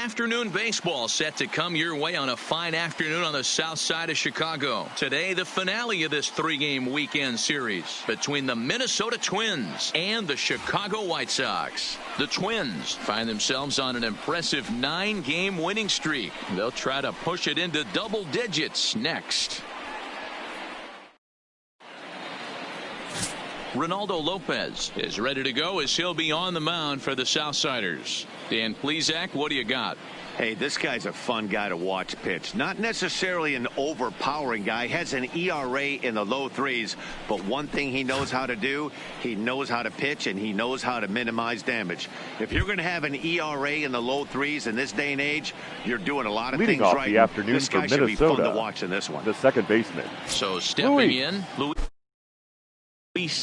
Afternoon baseball set to come your way on a fine afternoon on the south side of Chicago. Today, the finale of this three-game weekend series between the Minnesota Twins and the Chicago White Sox. The Twins find themselves on an impressive 9-game winning streak. They'll try to push it into double digits next. Ronaldo Lopez is ready to go as he'll be on the mound for the Southsiders. Dan Plesac, what do you got? Hey, this guy's a fun guy to watch pitch. Not necessarily an overpowering guy. Has an ERA in the low threes. But one thing he knows how to do, he knows how to pitch and he knows how to minimize damage. If you're going to have an ERA in the low threes in this day and age, you're doing a lot of Leading things off right. The afternoon this guy for should Minnesota, be fun to watch in this one. The second baseman. So stepping in, Luis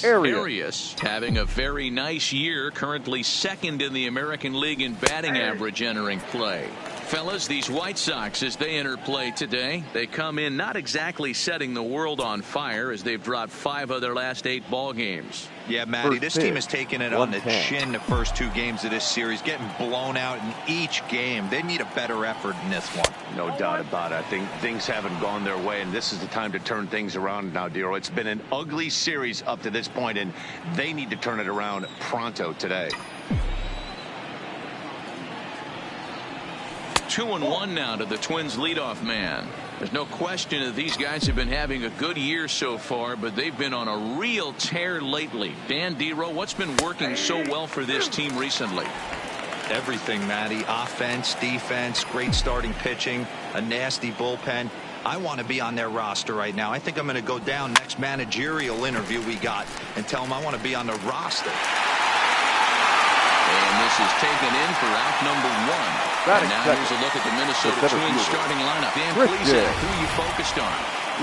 Arias having a very nice year, currently second in the American League in batting average entering play. Fellas, these White Sox, as they enter play today, they come in not exactly setting the world on fire as they've dropped 5 of their last 8 ball games. Yeah, Matty, this team has taken it on the chin the first 2 games of this series, getting blown out in each game. They need a better effort in this one. No doubt about it. I think things haven't gone their way, and this is the time to turn things around now, Dero. It's been an ugly series up to this point, and they need to turn it around pronto today. 2-1 now to the Twins leadoff man. There's no question that these guys have been having a good year so far, but they've been on a real tear lately. Dan Dero, what's been working so well for this team recently? Everything, Matty. Offense, defense, great starting pitching, a nasty bullpen. I want to be on their roster right now. I think I'm going to go down next managerial interview we got and tell them I want to be on the roster. And this is taken in for out number 1. And now here's a look at the Minnesota Twins starting lineup. Dan Plesac, who are you focused on?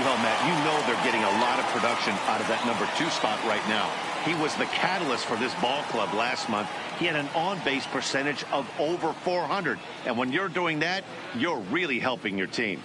Well, Matt, you know they're getting a lot of production out of that number 2 spot right now. He was the catalyst for this ball club last month. He had an on-base percentage of over 400. And when you're doing that, you're really helping your team.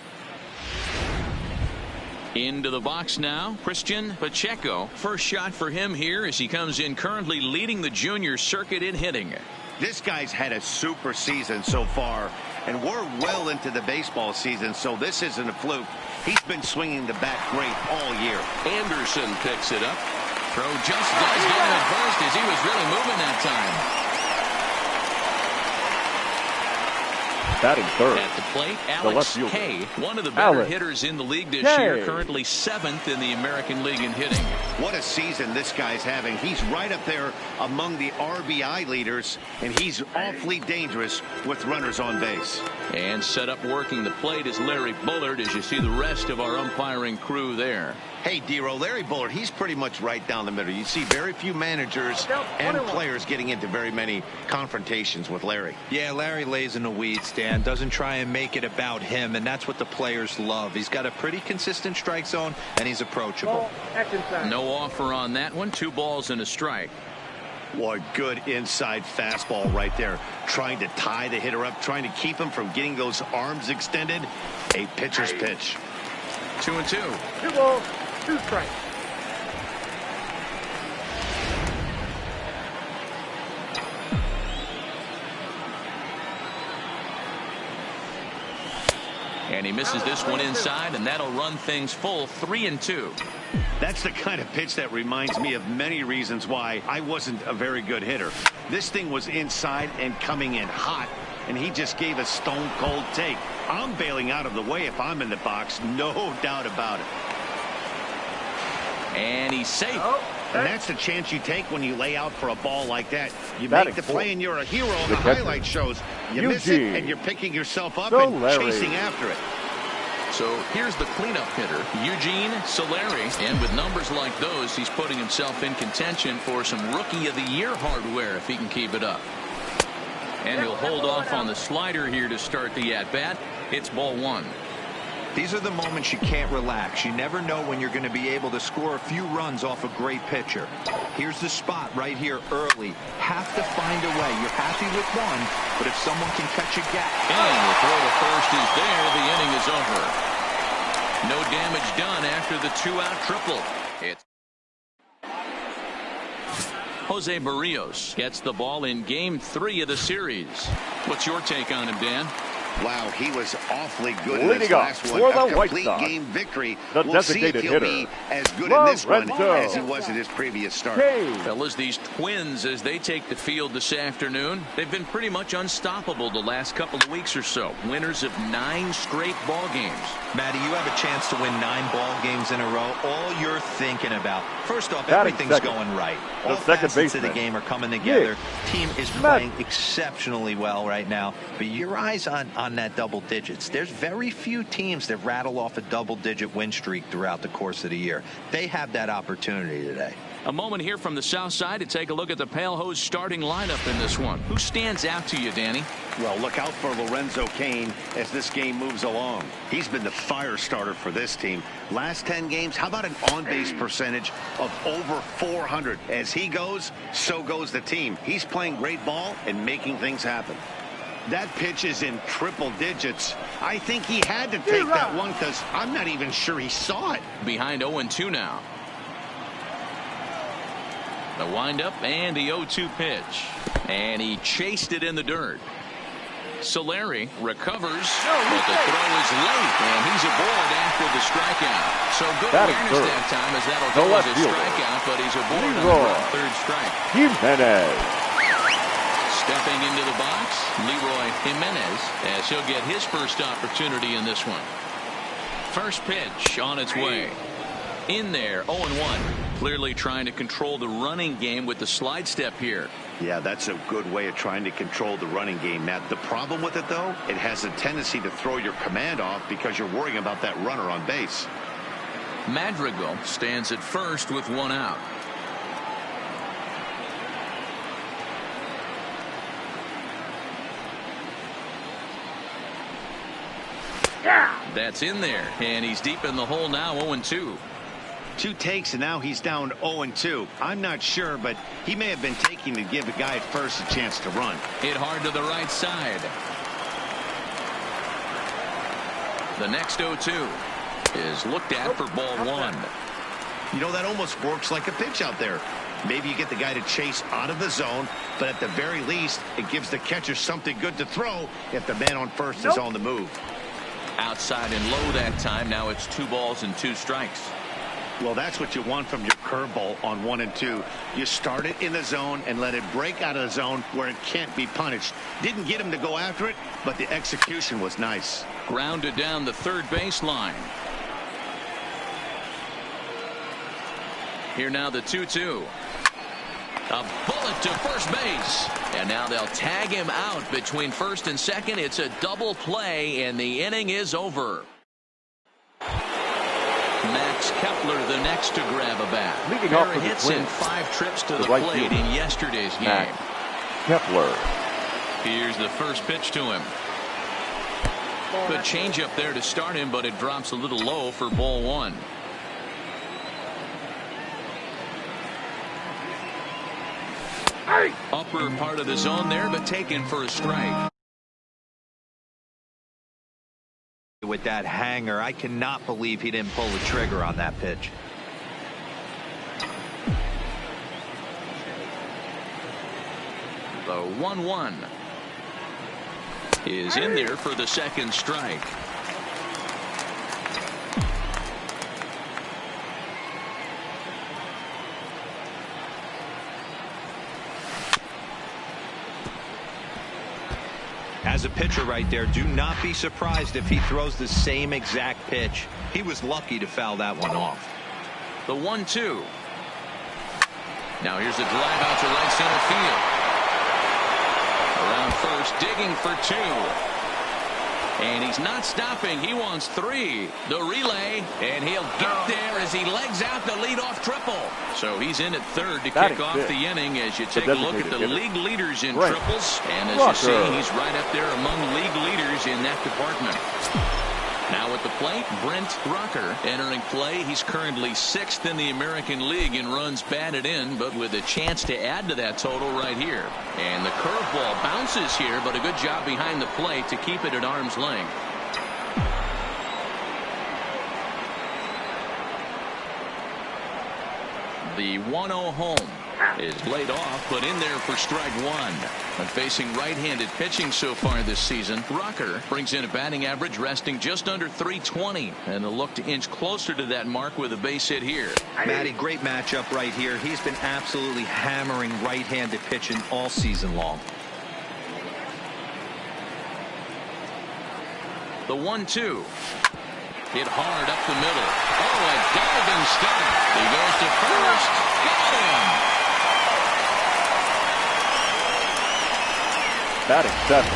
Into the box now, Christian Pacheco. First shot for him here as he comes in currently leading the junior circuit in hitting. This guy's had a super season so far, and we're well into the baseball season, so this isn't a fluke. He's been swinging the bat great all year. Anderson picks it up. Throw just does get him at first as he was really moving that time. Batting third. At the plate, Alex Kay, one of the better hitters in the league this year, currently 7th in the American League in hitting. What a season this guy's having. He's right up there among the RBI leaders, and he's awfully dangerous with runners on base. And set up working the plate is Larry Bullard as you see the rest of our umpiring crew there. Hey, Dero, Larry Bullard, he's pretty much right down the middle. You see very few managers and players getting into very many confrontations with Larry. Yeah, Larry lays in the weeds, Dan. Doesn't try and make it about him, and that's what the players love. He's got a pretty consistent strike zone, and he's approachable. No offer on that one. 2 balls and a strike. What good inside fastball right there. Trying to tie the hitter up, trying to keep him from getting those arms extended. A pitcher's pitch. 2-2. 2 balls, 2 strikes. And he misses this one inside, and that'll run things full 3-2. That's the kind of pitch that reminds me of many reasons why I wasn't a very good hitter. This thing was inside and coming in hot, and he just gave a stone cold take. I'm bailing out of the way if I'm in the box, no doubt about it. And he's safe. And that's the chance you take when you lay out for a ball like that. You make the play and you're a hero on the highlight shows. You miss it and you're picking yourself up and chasing after it. So here's the cleanup hitter, Eugene Solari. And with numbers like those, he's putting himself in contention for some Rookie of the Year hardware if he can keep it up. And he'll hold off on the slider here to start the at-bat. It's ball 1. These are the moments you can't relax. You never know when you're going to be able to score a few runs off a great pitcher. Here's the spot right here early. Have to find a way. You're happy with one, but if someone can catch a gap. And the throw to first is there. The inning is over. No damage done after the 2-out triple. It's Jose Barrios gets the ball in Game 3 of the series. What's your take on him, Dan? Wow, he was awfully good in Leading this up last one. for A the White complete Sox, game victory. the We'll see if designated he'll be hitter, as good in this one Lorenzo. as he was in his previous start. Fellas, these Twins, as they take the field this afternoon, they've been pretty much unstoppable the last couple of weeks or so. Winners of 9 straight ball games. Matty, you have a chance to win 9 ball games in a row. All you're thinking about, first off, Batting everything's second. going right. The All second facets of the baseman. game are coming together. Team is Matt. playing exceptionally well right now. But your eyes on that double digits. There's very few teams that rattle off a double-digit win streak throughout the course of the year. They have that opportunity today. A moment here from the south side to take a look at the Pale Hose starting lineup in this one. Who stands out to you, Danny? Well, look out for Lorenzo Cain as this game moves along. He's been the fire starter for this team. Last 10 games, how about an on-base percentage of over 400? As he goes, so goes the team. He's playing great ball and making things happen. That pitch is in triple digits. I think he had to take that one because I'm not even sure he saw it. Behind 0-2 now. The windup and the 0-2 pitch. And he chased it in the dirt. Solari recovers, but the throw is late, and he's aboard after the strikeout. So good awareness that time as that'll go as a strikeout, but he's aboard on the third strike. Jimenez. Stepping into the box, Leroy Jimenez, as he'll get his first opportunity in this one. First pitch on its way. In there, 0-1. Clearly trying to control the running game with the slide step here. Yeah, that's a good way of trying to control the running game, Matt. The problem with it, though, it has a tendency to throw your command off because you're worrying about that runner on base. Madrigal stands at first with 1 out. That's in there, and he's deep in the hole now, 0-2. 2 takes, and now he's down 0-2. I'm not sure, but he may have been taking to give the guy at first a chance to run. Hit hard to the right side. The next 0-2 is looked at for ball 1. You know, that almost works like a pitch out there. Maybe you get the guy to chase out of the zone, but at the very least, it gives the catcher something good to throw if the man on first is on the move. Outside and low that time. Now it's 2 balls and 2 strikes. Well, that's what you want from your curveball on 1 and 2. You start it in the zone and let it break out of the zone where it can't be punished. Didn't get him to go after it, but the execution was nice. Grounded down the third baseline. Here now the 2-2. A bullet to first base. And now they'll tag him out between first and second. It's a double play, and the inning is over. Max Kepler the next to grab a bat. Leading off for the hits in Twins, 5 trips to the right plate fielder, in yesterday's game. Max Kepler. Here's the first pitch to him. Good changeup there to start him, but it drops a little low for ball 1. Upper part of the zone there, but taken for a strike. With that hanger, I cannot believe he didn't pull the trigger on that pitch. The 1-1 is in there for the second strike. As a pitcher right there, do not be surprised if he throws the same exact pitch. He was lucky to foul that one off. The 1-2. Now here's a drive out to right center field. Around first, digging for 2. And he's not stopping. He wants 3. The relay, and he'll get there as he legs out the leadoff triple. So he's in at third to kick off the inning as you take a look at the league leaders in triples. And as you see, he's right up there among league leaders in that department. Now at the plate, Brent Rucker entering play. He's currently 6th in the American League in runs batted in, but with a chance to add to that total right here. And the curveball bounces here, but a good job behind the plate to keep it at arm's length. The 1-0 home. is laid off, put in there for strike one. But facing right-handed pitching so far this season, Rucker brings in a batting average resting just under 320, and a look to inch closer to that mark with a base hit here. Matty, great matchup right here. He's been absolutely hammering right-handed pitching all season long. The 1-2. Hit hard up the middle. Oh, a diving stop. He goes to first. Got him. Batting seventh,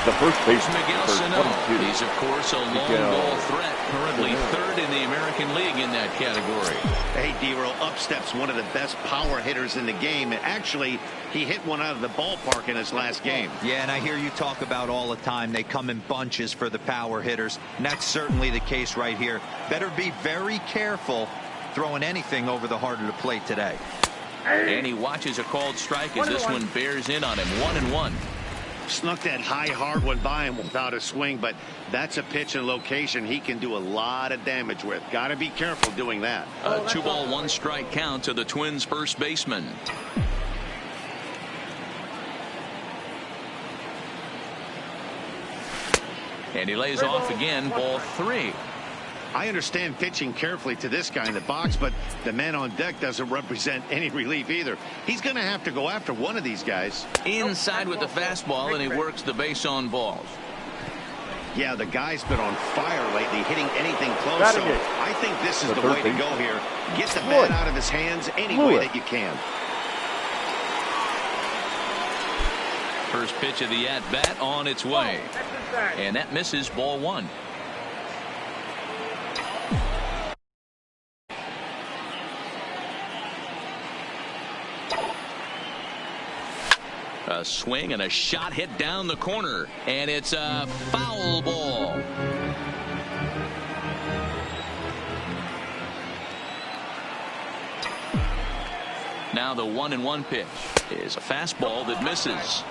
the first baseman. Miguel for Sano. 22. He's, of course, a long ball threat. Currently third in the American League in that category. Hey, D-Roll, up steps one of the best power hitters in the game. And actually, he hit one out of the ballpark in his last game. Yeah, and I hear you talk about all the time they come in bunches for the power hitters, and that's certainly the case right here. Better be very careful throwing anything over the heart of the plate today. And he watches a called strike as this one bears in on him. 1-1. Snuck that high hard one by him without a swing, but that's a pitch and location he can do a lot of damage with. Got to be careful doing that. A 2-ball 1-strike count to the Twins first baseman. And he lays off again, ball 3. I understand pitching carefully to this guy in the box, but the man on deck doesn't represent any relief either. He's going to have to go after one of these guys. Inside with the fastball, and he works the base on balls. Yeah, the guy's been on fire lately, hitting anything close. So I think this is the way to go here. Get the bat out of his hands any way that you can. First pitch of the at-bat on its way. And that misses, ball 1. A swing and a shot hit down the corner, and it's a foul ball. Now the 1-1 pitch is a fastball that misses.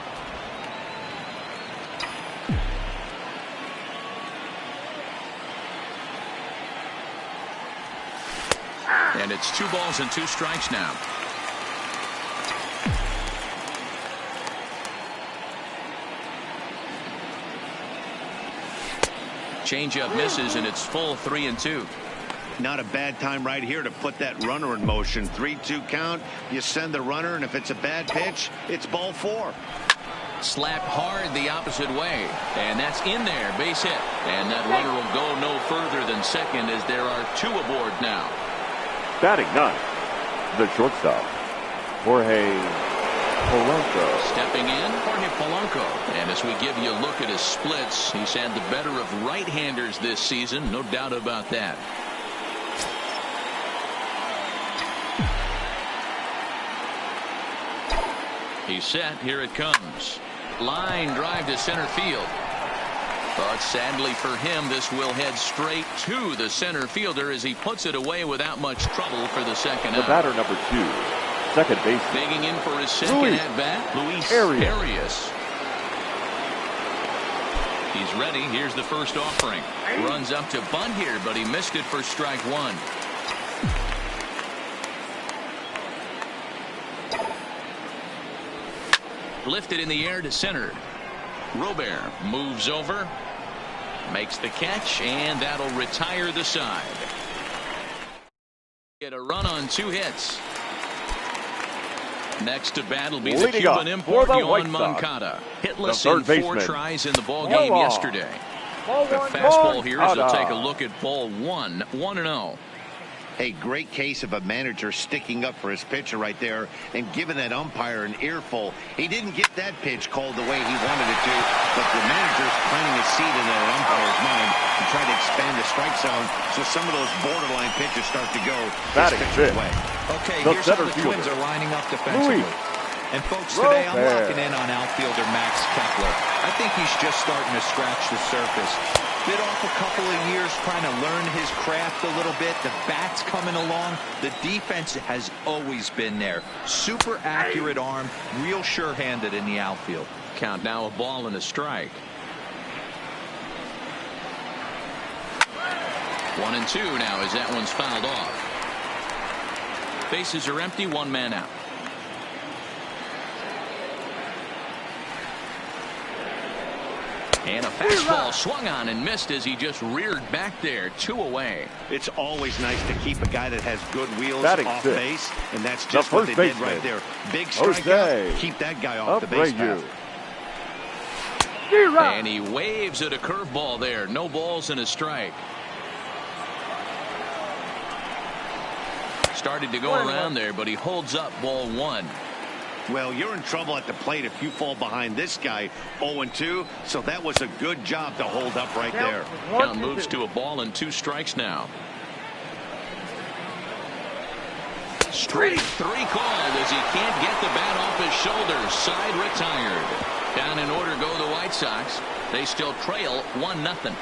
And it's 2 balls and 2 strikes now. Changeup misses, and it's full 3-2. Not a bad time right here to put that runner in motion. 3-2 count. You send the runner, and if it's a bad pitch, it's ball 4. Slapped hard the opposite way, and that's in there, base hit. And that runner will go no further than second as there are 2 aboard now. Batting 9, the shortstop, Jorge Polanco. Stepping in, Jorge Polanco. And as we give you a look at his splits, he's had the better of right-handers this season, no doubt about that. He's set. Here it comes. Line drive to center field. But sadly for him, this will head straight to the center fielder as he puts it away without much trouble for the second out. The batter number 2, second base. Digging in for his second at-bat, Luis Arias. He's ready. Here's the first offering. Runs up to bunt here, but he missed it for strike 1. Lifted in the air to center. Robert moves over, makes the catch, and that'll retire the side. Get a run on 2 hits. Next to bat will be the Cuban import, Yohan Moncada. Hitless in 4 tries in the ball game yesterday. The fastball here as he'll take a look at ball 1, 1-0. A great case of a manager sticking up for his pitcher right there and giving that umpire an earful. He didn't get that pitch called the way he wanted it to, but the manager's planting a seed in that umpire's mind to try to expand the strike zone so some of those borderline pitches start to go this pitcher's way. Okay, here's how the Twins are lining up defensively. And folks, today I'm locking in on outfielder Max Kepler. I think he's just starting to scratch the surface. Bit off a couple of years trying to learn his craft a little bit. The bat's coming along. The defense has always been there. Super accurate arm, real sure-handed in the outfield. Count now, a ball and a strike. 1-2 now as that one's fouled off. Bases are empty, 1 man out. And a fastball swung on and missed as he just reared back there. 2 away. It's always nice to keep a guy that has good wheels Batting off sixth. base, and that's just what they did right there. Big strikeout. Keep that guy off the base path. And he waves at a curveball there. No balls and a strike. Started to go around there, but he holds up ball 1. Well, you're in trouble at the plate if you fall behind this guy 0-2, so that was a good job to hold up right there. Count moves to a ball and 2 strikes now. Straight 3 called as he can't get the bat off his shoulders. Side retired. Down in order go the White Sox. They still trail 1-0.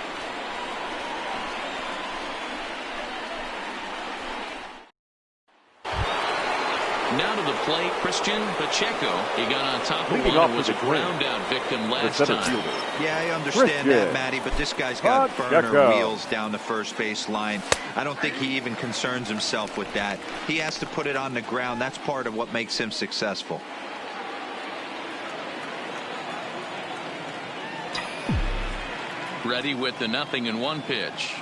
Now to the plate, Christian Pacheco. He got on top of one and was a ground out victim last time. Yeah, I understand that, Matty, but this guy's got burner wheels down the first base line. I don't think he even concerns himself with that. He has to put it on the ground. That's part of what makes him successful. Ready with the 0-1 pitch.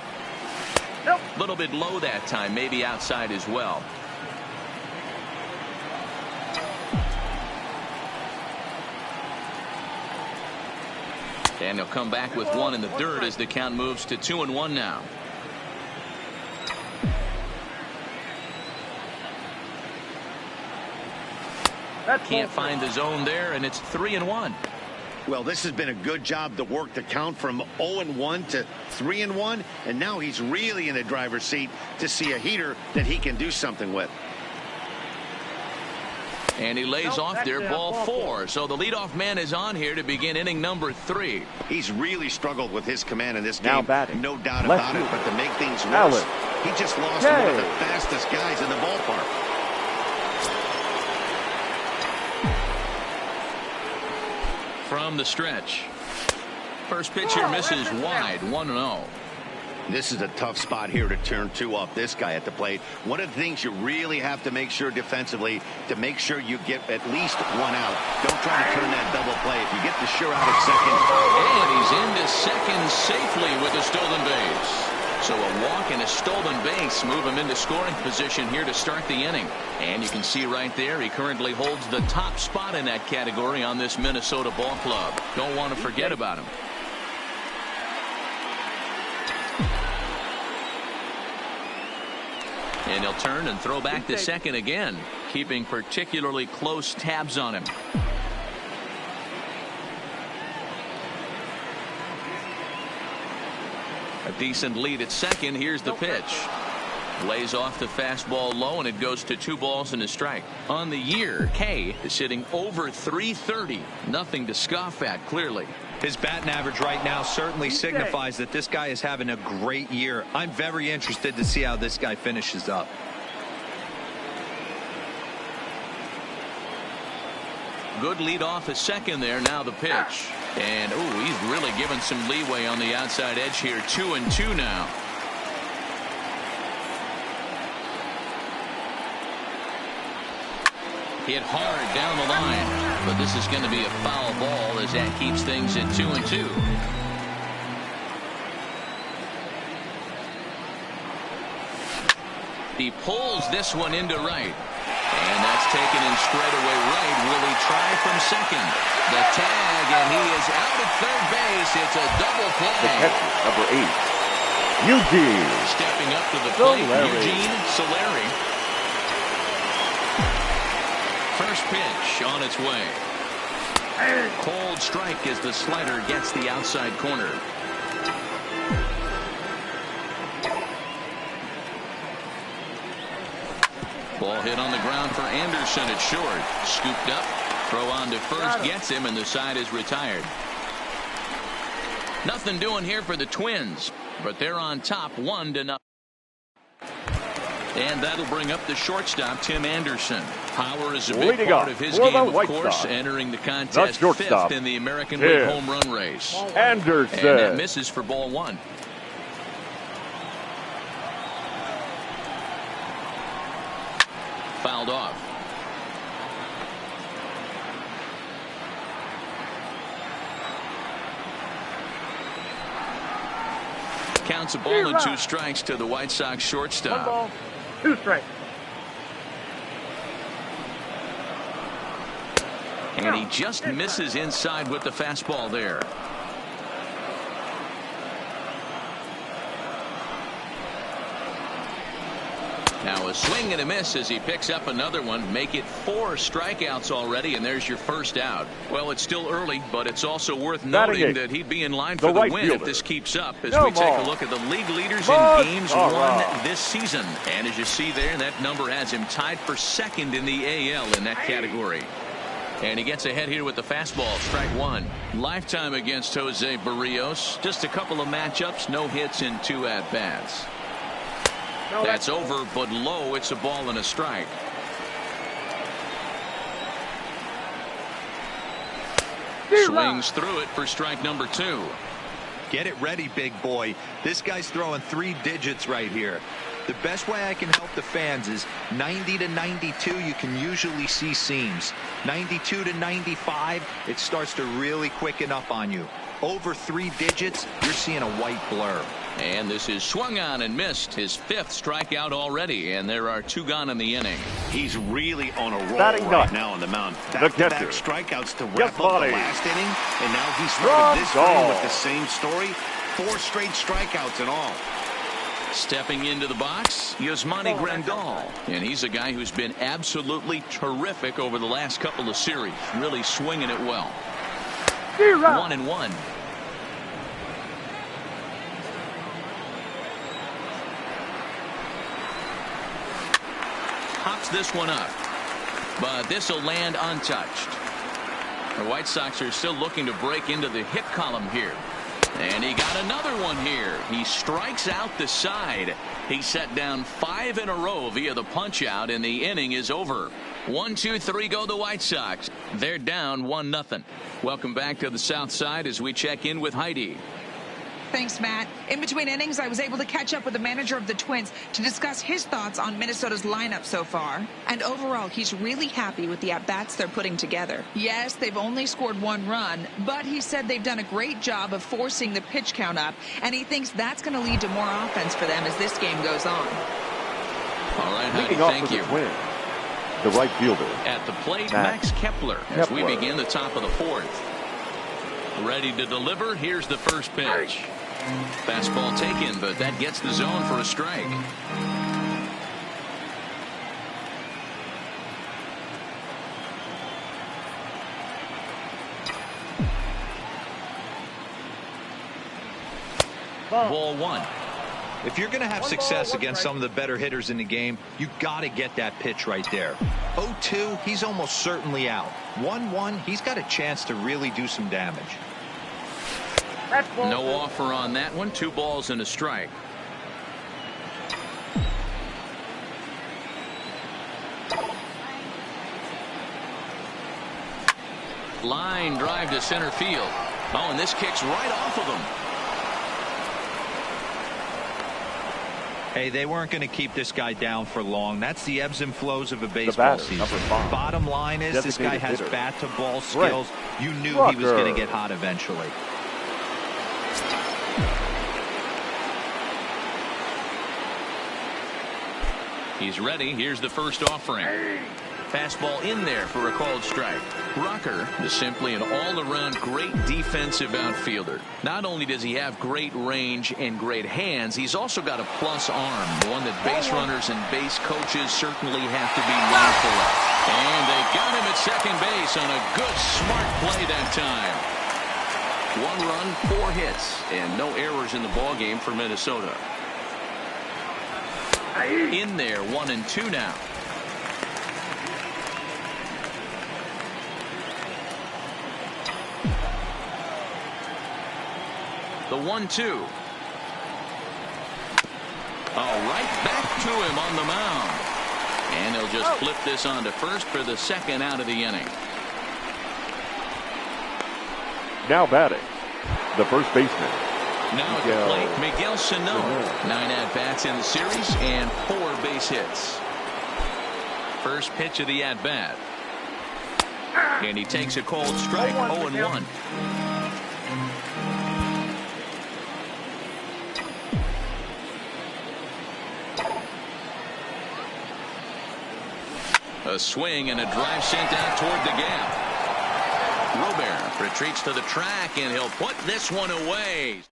A little bit low that time, maybe outside as well. And he'll come back with 1 in the dirt as the count moves to 2-1 now. Can't find the zone there, and it's 3-1. Well, this has been a good job to work the count from 0-1 to 3-1, and now he's really in the driver's seat to see a heater that he can do something with. And he lays off there, ball 4. So the leadoff man is on here to begin inning number 3. He's really struggled with his command in this now game. Batting. No doubt about it. But to make things worse, he just lost one of the fastest guys in the ballpark. From the stretch. First pitch here misses wide. 1-0. This is a tough spot here to turn 2 off this guy at the plate. One of the things you really have to make sure defensively, to make sure you get at least 1 out. Don't try to turn that double play. If you get the sure out at second. And he's into second safely with a stolen base. So a walk and a stolen base move him into scoring position here to start the inning. And you can see right there he currently holds the top spot in that category on this Minnesota ball club. Don't want to forget about him. And he'll turn and throw back to second again, keeping particularly close tabs on him. A decent lead at second. Here's the pitch. Lays off the fastball low, and it goes to 2 balls and a strike. On the year, K is sitting over 330. Nothing to scoff at, clearly. His batting average right now certainly signifies that this guy is having a great year. I'm very interested to see how this guy finishes up. Good lead off at second there. Now the pitch. And, he's really given some leeway on the outside edge here. 2-2 now. Hit hard down the line, but this is going to be a foul ball as that keeps things at 2-2. He pulls this one into right, and that's taken in straight away right. Will he try from second? The tag, and he is out at third base. It's a double play. The catcher, number 8, Eugene. Stepping up to the plate, Eugene Solari. First pitch on its way. Cold strike as the slider gets the outside corner. Ball hit on the ground for Anderson at short. Scooped up. Throw on to first gets him, and the side is retired. Nothing doing here for the Twins, but they're on top 1-0. And that'll bring up the shortstop, Tim Anderson. Power is a big part of his game, of course, entering the contest fifth in the American League home run race. Anderson. And that misses for ball 1. Fouled off. counts a ball and 2 strikes to the White Sox shortstop. 1 ball, 2 strikes. And he just misses inside with the fastball there. Now a swing and a miss as he picks up another one. Make it 4 strikeouts already, and there's your first out. Well, it's still early, but it's also worth noting that he'd be in line for the win if this keeps up as we take a look at the league leaders in games won this season. And as you see there, that number has him tied for 2nd in the AL in that category. And he gets ahead here with the fastball, strike 1. Lifetime against Jose Barrios. Just a couple of matchups, no hits in 2 at-bats. That's over, but low. It's a ball and a strike. Swings through it for strike number 2. Get it ready, big boy. This guy's throwing 3 digits right here. The best way I can help the fans is 90 to 92. You can usually see seams. 92 to 95, it starts to really quicken up on you. Over 3 digits, you're seeing a white blur. And this is swung on and missed. His 5th strikeout already, and there are 2 gone in the inning. He's really on a roll right now on the mound. Back-to-back strikeouts to wrap up the last inning, and now he's started this game with the same story. 4 straight strikeouts in all. Stepping into the box, Yasmani Grandal. And he's a guy who's been absolutely terrific over the last couple of series. Really swinging it well. 1-1. Hops this one up, but this will land untouched. The White Sox are still looking to break into the hit column here. And he got another one here. He strikes out the side. He set down 5 in a row via the punch out, and the inning is over. 1, 2, 3 go the White Sox. They're down 1-0. Welcome back to the South Side as we check in with Heidi. Thanks, Matt. In between innings, I was able to catch up with the manager of the Twins to discuss his thoughts on Minnesota's lineup so far. And overall, he's really happy with the at-bats they're putting together. Yes, they've only scored 1 run, but he said they've done a great job of forcing the pitch count up, and he thinks that's going to lead to more offense for them as this game goes on. All right, Heidi, thank you. The right fielder. At the plate, Max Kepler, as we begin the top of the 4th. Ready to deliver. Here's the first pitch. Fastball taken, but that gets the zone for a strike. Ball 1. If you're going to have success against some of the better hitters in the game, you got to get that pitch right there. 0-2, he's almost certainly out. 1-1, he's got a chance to really do some damage. No offer on that one. 2 balls and a strike. Line drive to center field. Oh, and this kicks right off of him. Hey, they weren't going to keep this guy down for long. That's the ebbs and flows of a baseball season. Bottom line is this guy has bat-to-ball skills. You knew he was going to get hot eventually. He's ready. Here's the first offering. Fastball in there for a called strike. Rucker is simply an all-around great defensive outfielder. Not only does he have great range and great hands, he's also got a plus arm, one that base runners and base coaches certainly have to be mindful of. And they got him at second base on a good, smart play that time. 1 run, 4 hits, and no errors in the ballgame for Minnesota. In there, 1-2 now. The 1-2. Right back to him on the mound. And he'll just flip this on to first for the 2nd out of the inning. Now batting, the first baseman. Now at the plate, Miguel Sano. 9 at-bats in the series and 4 base hits. First pitch of the at-bat. And he takes a cold strike, 0-1. A swing and a drive sent out toward the gap. Robert retreats to the track, and he'll put this one away.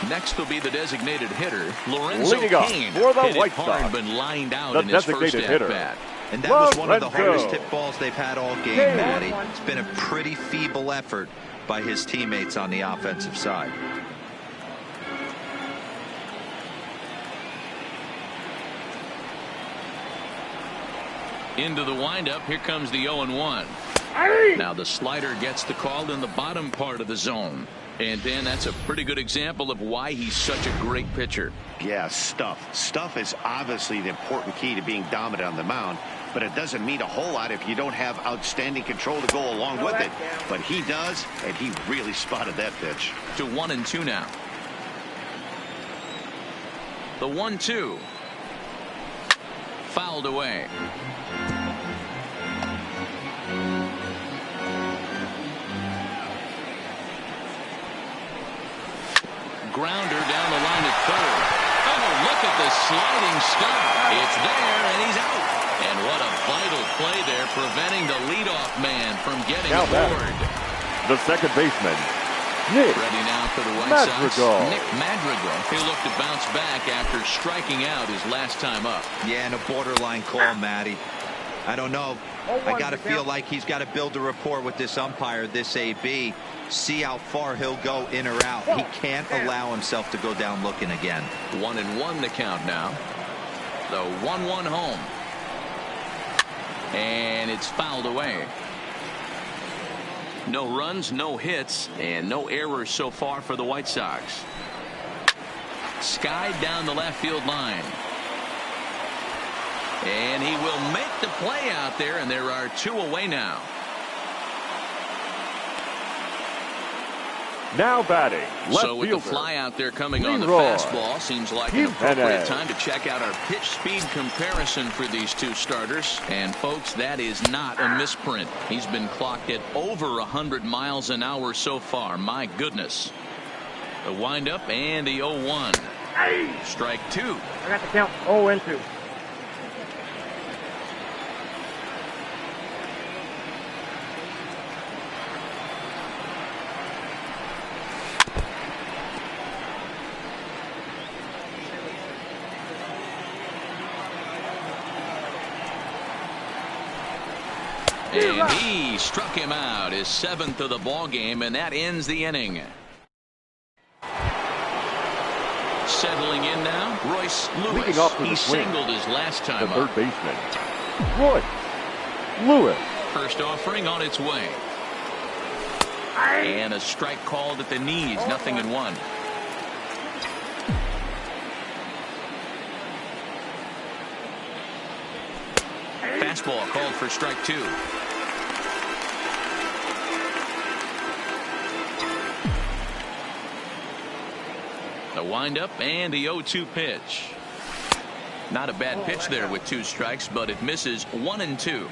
Next will be the designated hitter, Lorenzo Cain. For the hit White it hard, Sox, been lined out the in his first designated hitter. at-bat. And that was one of the Lorenzo hardest hit balls they've had all game, Cain. Matty. It's been a pretty feeble effort by his teammates on the offensive side. Into the windup, here comes the 0-1. Now the slider gets the call in the bottom part of the zone. And Dan, that's a pretty good example of why he's such a great pitcher. Yeah, stuff. Stuff is obviously the important key to being dominant on the mound, but it doesn't mean a whole lot if you don't have outstanding control to go along with it. But he does, and he really spotted that pitch. To 1-2 now. The 1-2. Fouled away. Grounder down the line at third. Oh, look at the sliding stop. It's there, and he's out. And what a vital play there, preventing the leadoff man from getting aboard. The second baseman, Nick Ready now for the White Madrigal. Sox. Nick Madrigal. He'll look to bounce back after striking out his last time up. Yeah, and a borderline call, Matty. I don't know. I got to feel like he's got to build a rapport with this umpire, this AB. See how far he'll go in or out. He can't allow himself to go down looking again. 1-1 the count now. The 1-1 home. And it's fouled away. No runs, no hits, and no errors so far for the White Sox. Skied down the left field line. And he will make the play out there, and there are two away now. Now batting, left So with fielder, the fly out there coming on the Leroy fastball, seems like an appropriate Jimenez. time to check out our pitch speed comparison for these two starters. And folks, that is not a misprint. He's been clocked at over 100 miles an hour so far. My goodness. The windup and the 0-1. Strike two. I got the count 0-2. And he struck him out, his seventh of the ball game, and that ends the inning. Settling in now, Royce Lewis. Leading off to He the swing, singled his last the time third up. baseman, Royce Lewis. First offering on its way. And a strike called at the knees, 0-1. Fastball called for strike two. The windup and the 0-2 pitch. Not a bad pitch there with two strikes, but it misses 1-2.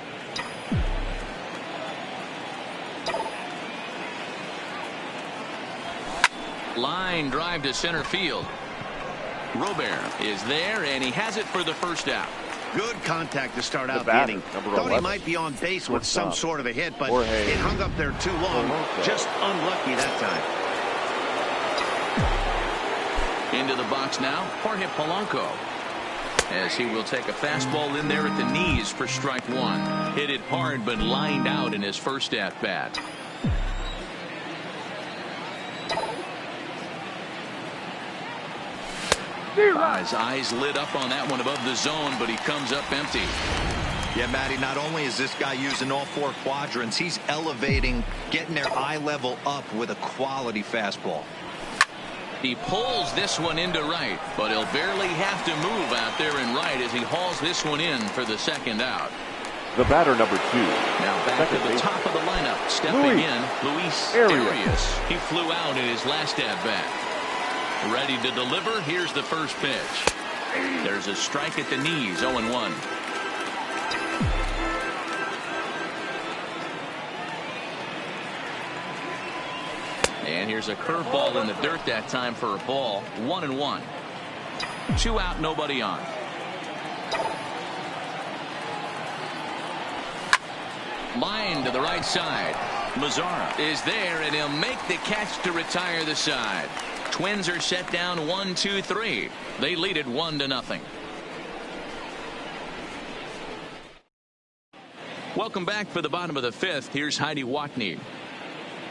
Line drive to center field. Robert is there, and he has it for the first out. Good contact to start out the batter, inning. number Thought he 11. might be on base with some Shortstop, sort of a hit, but Jorge it hung up there too long. Polanco. Just unlucky that time. Into the box now, Jorge Polanco. As he will take a fastball in there at the knees for strike one. Hit it hard, but lined out in his first at-bat. His eyes lit up on that one above the zone, but he comes up empty. Yeah, Matty, not only is this guy using all four quadrants, he's elevating, getting their eye level up with a quality fastball. He pulls this one into right, but he'll barely have to move out there in right as he hauls this one in for the second out. The batter, number 2. Now back to the top of the lineup. Stepping in, Luis Arias. He flew out in his last at-bat. Ready to deliver. Here's the first pitch. There's a strike at the knees, 0-1. And here's a curveball in the dirt that time for a ball. 1-1. 2 out, nobody on. Line to the right side. Mazzara is there, and he'll make the catch to retire the side. Twins are set down 1-2-3. They lead it 1-0. Welcome back for the bottom of the fifth. Here's Heidi Watney.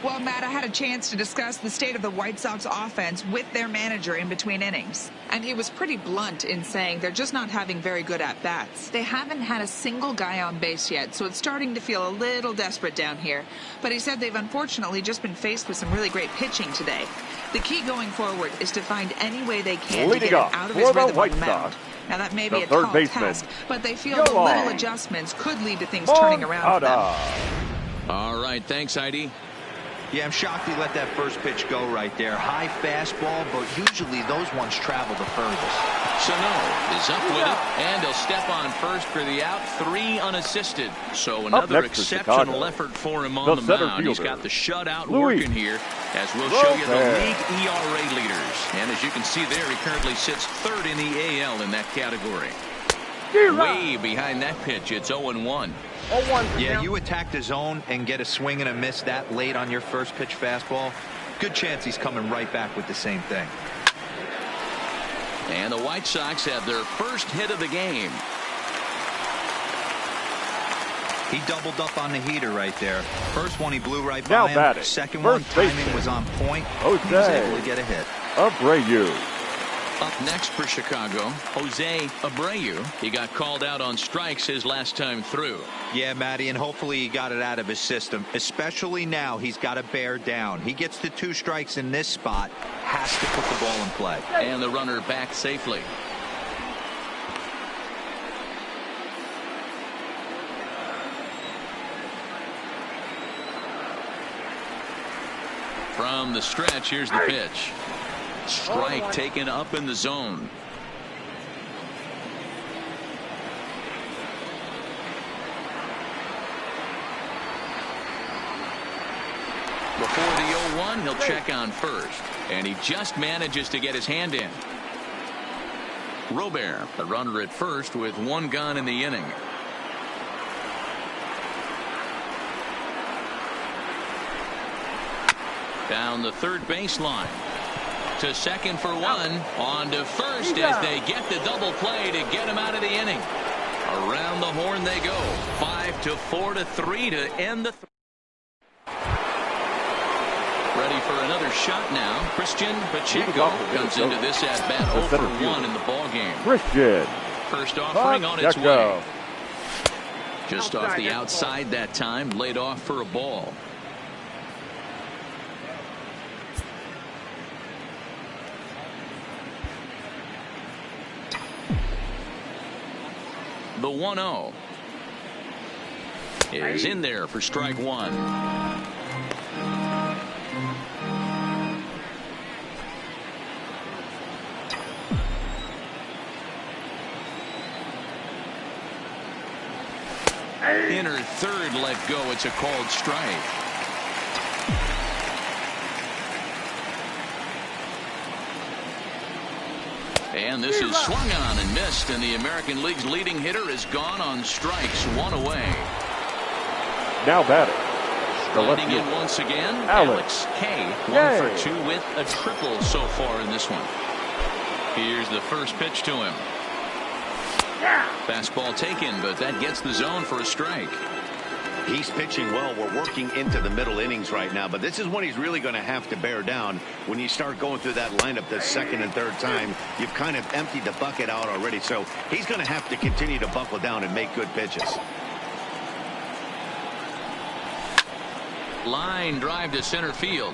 Well, Matt, I had a chance to discuss the state of the White Sox offense with their manager in between innings. And he was pretty blunt in saying they're just not having very good at-bats. They haven't had a single guy on base yet, so it's starting to feel a little desperate down here. But he said they've unfortunately just been faced with some really great pitching today. The key going forward is to find any way they can to get him out of his rhythm on the mound. Now, that may be a tall task, but they feel the little adjustments could lead to things turning around for them. All right, thanks, Heidi. Yeah, I'm shocked he let that first pitch go right there. High fastball, but usually those ones travel the furthest. Sano is up with it, and he'll step on first for the out. 3 unassisted. So another exceptional effort for him on the mound. He's got the shutout working here, as we'll show you the league ERA leaders. And as you can see there, he currently sits 3rd in the AL in that category. Way behind that pitch, it's 0-1. Yeah, you attack the zone and get a swing and a miss that late on your first pitch fastball. Good chance he's coming right back with the same thing. And the White Sox have their first hit of the game. He doubled up on the heater right there. First one he blew right by him. Batting. Second one, timing was on point. He was able to get a hit. Abreu. Up next for Chicago, Jose Abreu. He got called out on strikes his last time through. Yeah, Matty, and hopefully he got it out of his system. Especially now, he's got to bear down. He gets the 2 strikes in this spot, has to put the ball in play. And the runner back safely. From the stretch, here's the pitch. Strike taken up in the zone. Before the 0-1, he'll check on first. And he just manages to get his hand in. Robert, the runner at first with 1 gone in the inning. Down the third baseline. To second for 1. On to first as they get the double play to get him out of the inning. Around the horn they go. 5-4-3 to end the. Ready for another shot now. Christian Pacheco comes into this at bat 0-for-1 in the ball game. Christian. First offering on its way. Just off the outside that time. Laid off for a ball. The 1-0 is in there for strike 1. Inner third let go. It's a called strike. And this is swung on and missed, and the American League's leading hitter is gone on strikes. 1 away. Now batting. Leading in once again, Alex K. 1 for 2 with a triple so far in this one. Here's the first pitch to him. Fastball taken, but that gets the zone for a strike. He's pitching well. We're working into the middle innings right now, but this is when he's really going to have to bear down. When you start going through that lineup the second and third time, you've kind of emptied the bucket out already, so he's going to have to continue to buckle down and make good pitches. Line drive to center field.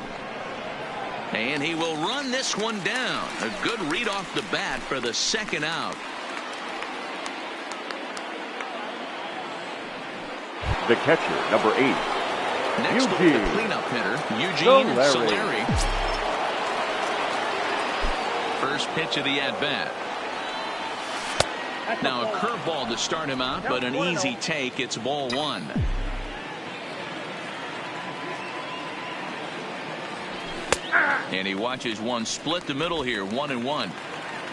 And he will run this one down. A good read off the bat for the second out. The catcher, number 8. Next will be the cleanup hitter, Eugene Solari. First pitch of the at-bat. Now a curveball to start him out, but an easy take. It's ball 1. And he watches one split the middle here, 1-1.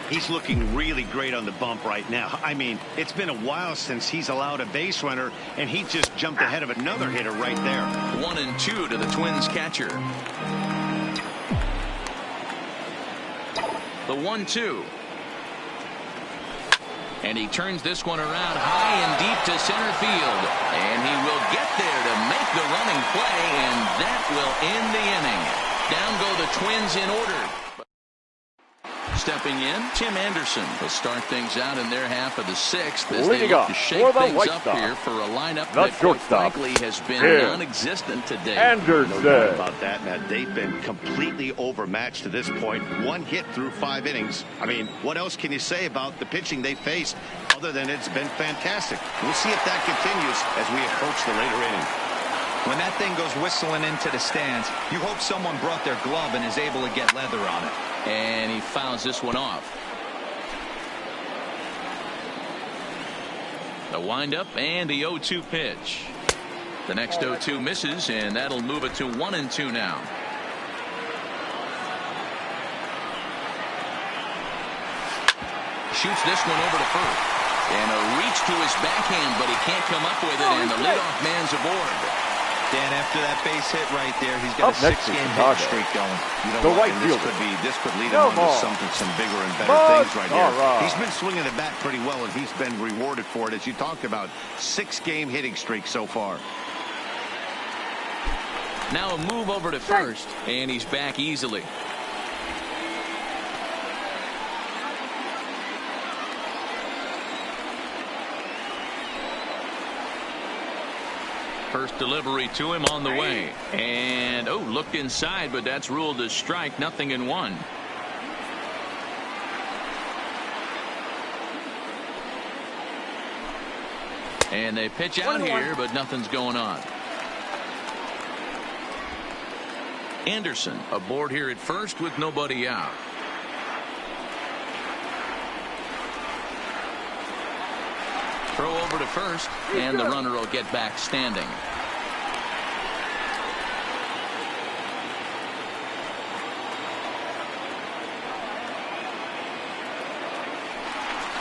He's looking really great on the bump right now. I mean, it's been a while since he's allowed a base runner, and he just jumped ahead of another hitter right there. 1-2 to the Twins catcher. The 1-2. And he turns this one around high and deep to center field. And he will get there to make the running play, and that will end the inning. Down go the Twins in order. Stepping in, Tim Anderson will start things out in their half of the sixth as they look to shake things up here for a lineup that, quite frankly, has been non-existent today. Anderson. No doubt about that, Matt. They've been completely overmatched to this point. One hit through 5 innings. I mean, what else can you say about the pitching they faced other than it's been fantastic? We'll see if that continues as we approach the later inning. When that thing goes whistling into the stands, you hope someone brought their glove and is able to get leather on it. And he fouls this one off. The windup and the 0-2 pitch. The next 0-2 misses, and that'll move it to 1-2 now. Shoots this one over to first. And a reach to his backhand, but he can't come up with it, and the leadoff man's aboard. Dan, after that base hit right there, he's got a 6-game hit streak going. You know what? This could lead him on to some bigger and better things right here. He's been swinging the bat pretty well, and he's been rewarded for it, as you talked about. 6-game hitting streak so far. Now a move over to first, and he's back easily. First delivery to him on the way. And, looked inside, but that's ruled a strike. 0-1. And they pitch out here, but nothing's going on. Anderson aboard here at first with nobody out. Throw over to first, and the runner will get back standing.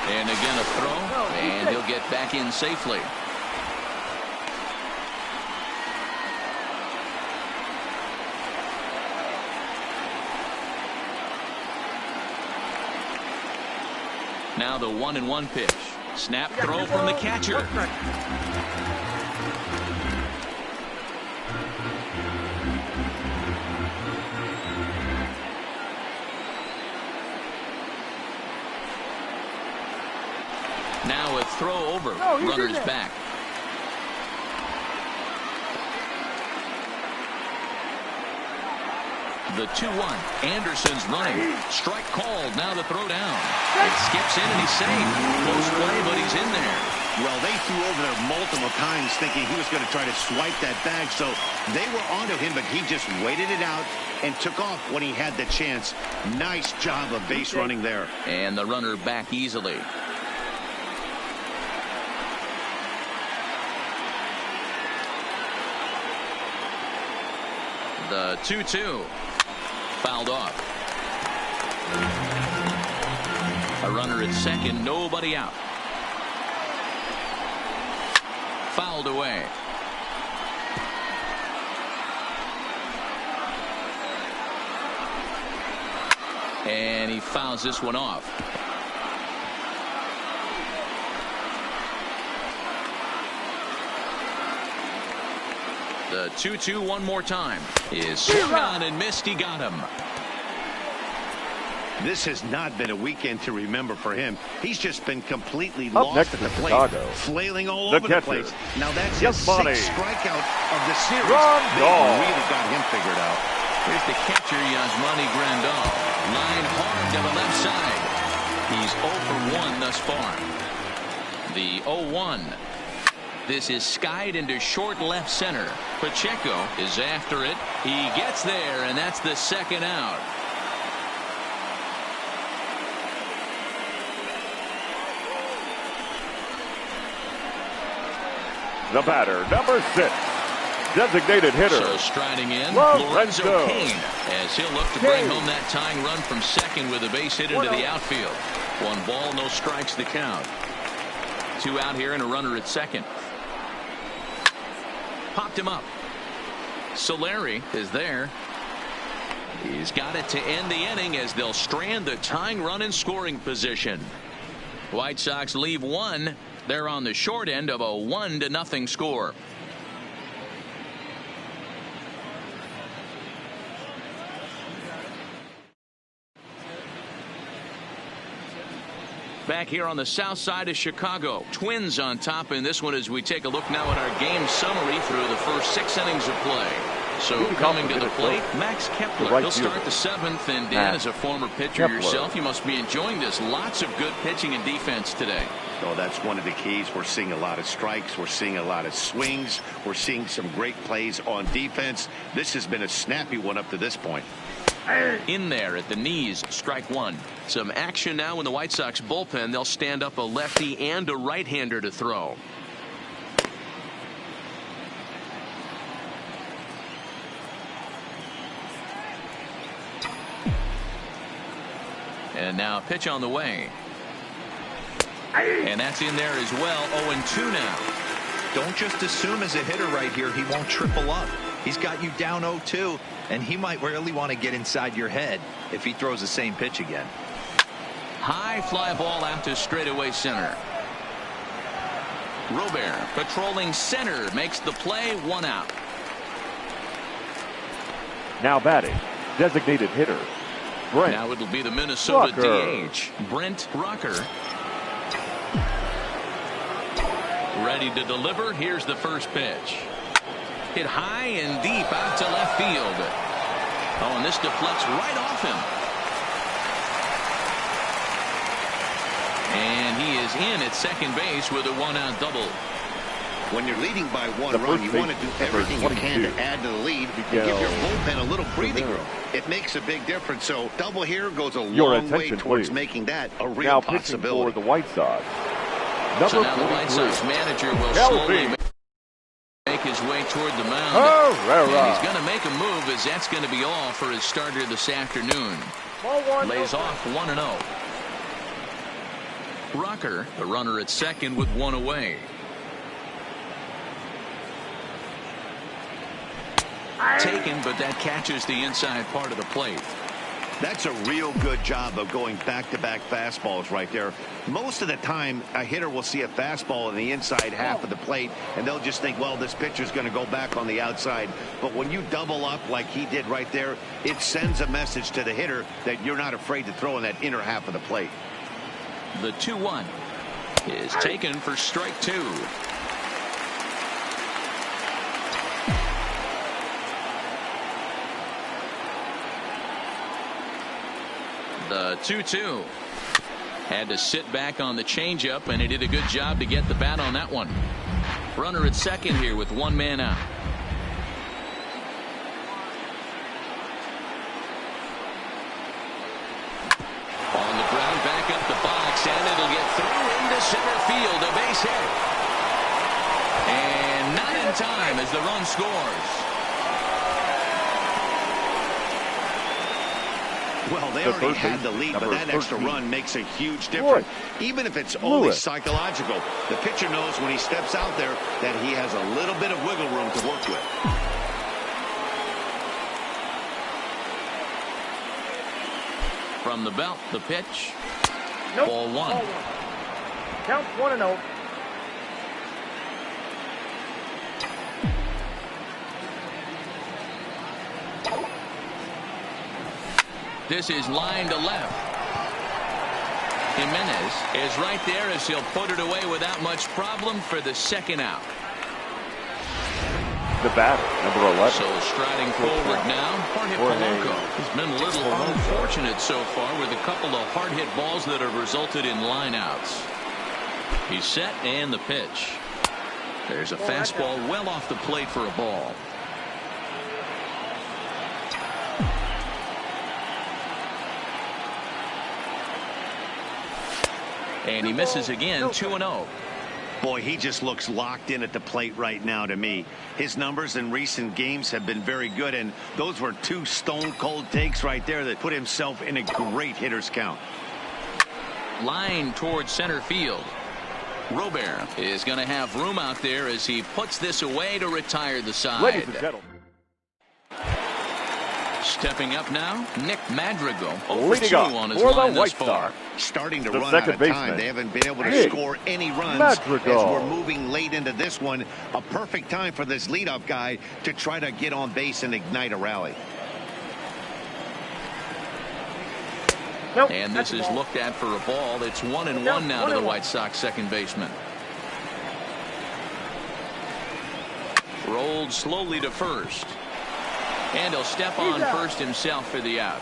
And again a throw, and he'll get back in safely. Now the 1-1 pitch. Snap throw from the catcher. Now a throw over. Runner's back. The 2-1. Anderson's running. Strike called. Now the throw down. It skips in and he's safe. Close play, but he's in there. Well, they threw over there multiple times thinking he was going to try to swipe that bag. So they were onto him, but he just waited it out and took off when he had the chance. Nice job of base running there. And the runner back easily. The 2-2. Fouled off. A runner at second, nobody out. Fouled away. And he fouls this one off. The 2-2 one more time is swung on and missed. He got him. This has not been a weekend to remember for him. He's just been completely lost at the plate, flailing all over the place. Now that's his 6th strikeout of the series. They really got him figured out. Here's the catcher, Yasmani Grandal. Line hard to the left side. He's 0 for 1 thus far. The 0-1. This is skied into short left center. Pacheco is after it. He gets there, and that's the 2nd out. The batter, number 6, Designated hitter. So striding in, Lorenzo Cain, as he'll look to bring home that tying run from second with a base hit into the outfield. 1 ball, no strikes the count. 2 out here and a runner at second. Popped him up. Solari is there. He's got it to end the inning as they'll strand the tying run in scoring position. White Sox leave 1. They're on the short end of a 1-0 score. Back here on the south side of Chicago, Twins on top in this one as we take a look now at our game summary through the first 6 innings of play. So coming to the plate, Max Kepler. He'll start the 7th, and Dan, as a former pitcher yourself, you must be enjoying this. Lots of good pitching and defense today. Oh, that's one of the keys. We're seeing a lot of strikes. We're seeing a lot of swings. We're seeing some great plays on defense. This has been a snappy one up to this point. In there at the knees, strike 1. Some action now in the White Sox bullpen. They'll stand up a lefty and a right-hander to throw. And now pitch on the way. And that's in there as well. 0-2 now. Don't just assume as a hitter right here he won't triple up. He's got you down 0-2, and he might really want to get inside your head if he throws the same pitch again. High fly ball out to straightaway center. Robert patrolling center makes the play. 1 out. Now batting, designated hitter, Brent. Now it'll be the Minnesota Rucker. DH, Brent Rucker. Ready to deliver. Here's the first pitch. Hit high and deep out to left field. Oh, and this deflects right off him. And he is in at second base with a 1-out double. When you're leading by 1 run, you want to do everything you can to add to the lead and give your bullpen a little breathing room. It makes a big difference. So double here goes a long way towards making that a real possibility. For the White Sox. So now the White Sox manager will slowly make his way toward the mound. And he's going to make a move, as that's going to be all for his starter this afternoon. Lays off 1-0. Rucker, the runner at second with 1 away. Taken, but that catches the inside part of the plate. That's a real good job of going back-to-back fastballs right there. Most of the time, a hitter will see a fastball in the inside half of the plate, and they'll just think, well, this pitcher's going to go back on the outside. But when you double up like he did right there, it sends a message to the hitter that you're not afraid to throw in that inner half of the plate. The 2-1 is taken for strike 2. The 2-2 had to sit back on the changeup, and he did a good job to get the bat on that one. Runner at second here with 1 man out. On the ground, back up the box, and it'll get through into center field. A base hit. And not in time as the run scores. Well, they already had the lead, but that extra run makes a huge difference. Even if it's only psychological, the pitcher knows when he steps out there that he has a little bit of wiggle room to work with. From the belt, the pitch. Ball 1. Count 1-0. This is line to left. Jimenez is right there as he'll put it away without much problem for the 2nd out. The batter, number 11. So striding forward now, hard-hit Polanco. He's been a little unfortunate so far with a couple of hard-hit balls that have resulted in lineouts. He's set, and the pitch. There's a fastball well off the plate for a ball. And he misses again. 2-0. Boy, he just looks locked in at the plate right now to me. His numbers in recent games have been very good, and those were two stone-cold takes right there that put himself in a great hitter's count. Line towards center field. Robert is going to have room out there as he puts this away to retire the side. Ladies and gentlemen. Stepping up now, Nick Madrigal. Leading up on his for the line White thus far. Sox. Starting to The run out of second time. baseman, They haven't been able to Nick score any runs Madrigal. as we're moving late into this one. A perfect time for this leadoff guy to try to get on base and ignite a rally. Nope, And that's this a is ball. looked at for a ball. It's 1-1 now to the White Sox second baseman. Rolled slowly to first. And he'll step on first himself for the out.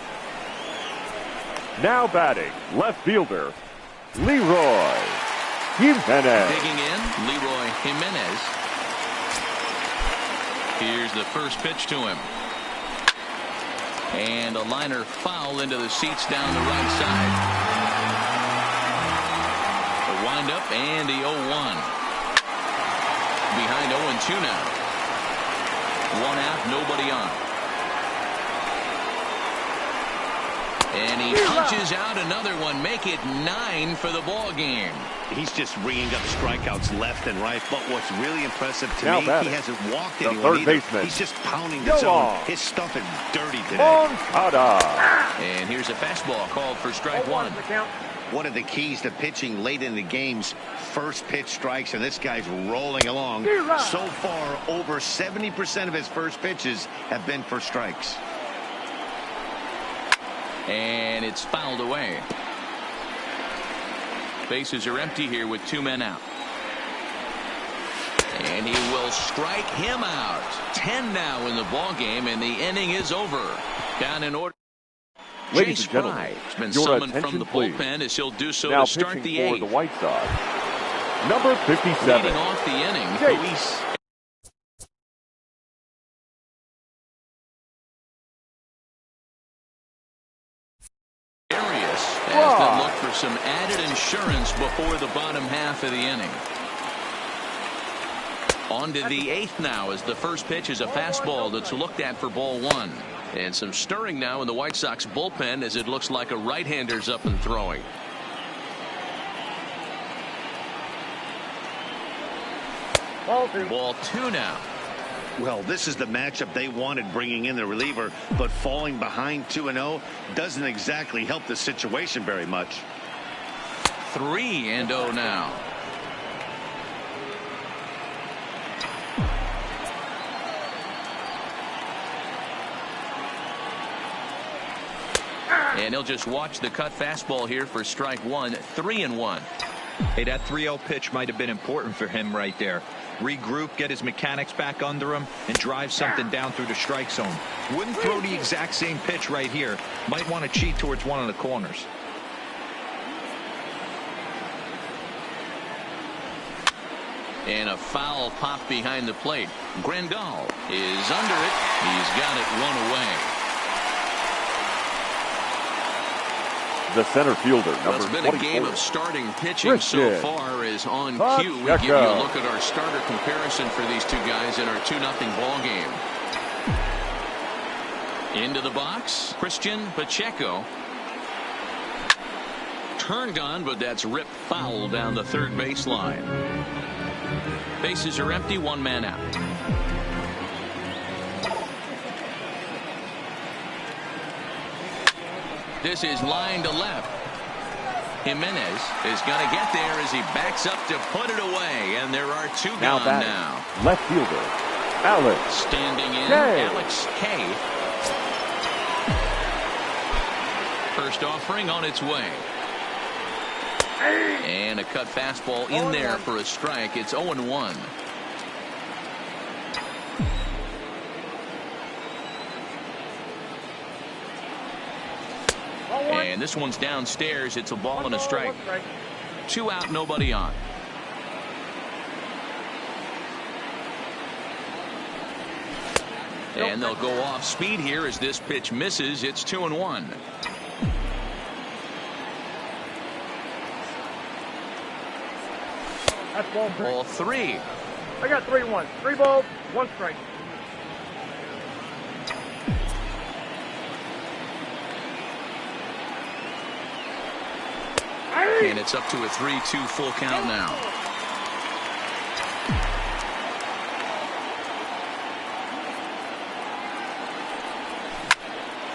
Now batting, left fielder, Leroy Jimenez. Digging in, Leroy Jimenez. Here's the first pitch to him. And a liner foul into the seats down the right side. The windup and the 0-1. Behind 0-2 now. One out, nobody on. And he punches out another one. Make it 9 for the ball game. He's just ringing up strikeouts left and right. But what's really impressive to Now me, batting, he hasn't walked the anyone third either. baseman, He's just pounding the zone. His stuff is dirty today. Moncada. And here's a fastball called for strike one. One of the keys to pitching late in the games, first pitch strikes, and this guy's rolling along. So far, over 70% of his first pitches have been for strikes. And it's fouled away. Bases are empty here with 2 men out. And he will strike him out. 10 now in the ball game, and the inning is over. Down in order. Ladies and gentlemen, has been your summoned attention, from the please. bullpen as he'll do so Now to start pitching the for 8th. the White Sox, number 57. Leading off the inning, Jake. Luis. As they look for some added insurance before the bottom half of the inning. On to the 8th now as the first pitch is a fastball that's looked at for ball 1. And some stirring now in the White Sox bullpen as it looks like a right-hander's up and throwing. Ball 2 now. Well, this is the matchup they wanted, bringing in the reliever, but falling behind 2-0 doesn't exactly help the situation very much. 3-0 now. And he'll just watch the cut fastball here for strike 1. 3-1. Hey, that 3-0 pitch might have been important for him right there. Regroup, get his mechanics back under him, and drive something down through the strike zone. Wouldn't throw the exact same pitch right here. Might want to cheat towards one of the corners. And a foul pop behind the plate. Grandal is under it. He's got it 1 away. The center fielder, Well, number it's been 24. a game of starting pitching Christian so far. As on cue, we Pacheco. give you a look at our starter comparison for these two guys in our 2-0 ball game. Into the box, Christian Pacheco. Turned on, but that's ripped foul down the third baseline. Bases are empty, 1 man out. This is line to left. Jimenez is going to get there as he backs up to put it away, and there are 2 Now gone batting, now. left fielder, Alex. Standing in, K. Alex K. First offering on its way. And a cut fastball in there for a strike. It's 0-1. And this one's downstairs. It's a ball and a strike. 2 out, nobody on. And they'll go off speed here as this pitch misses. It's 2-1. That's ball 3. Ball 3. I got 3-1. 3 balls, 1 strike. And it's up to a 3-2 full count now.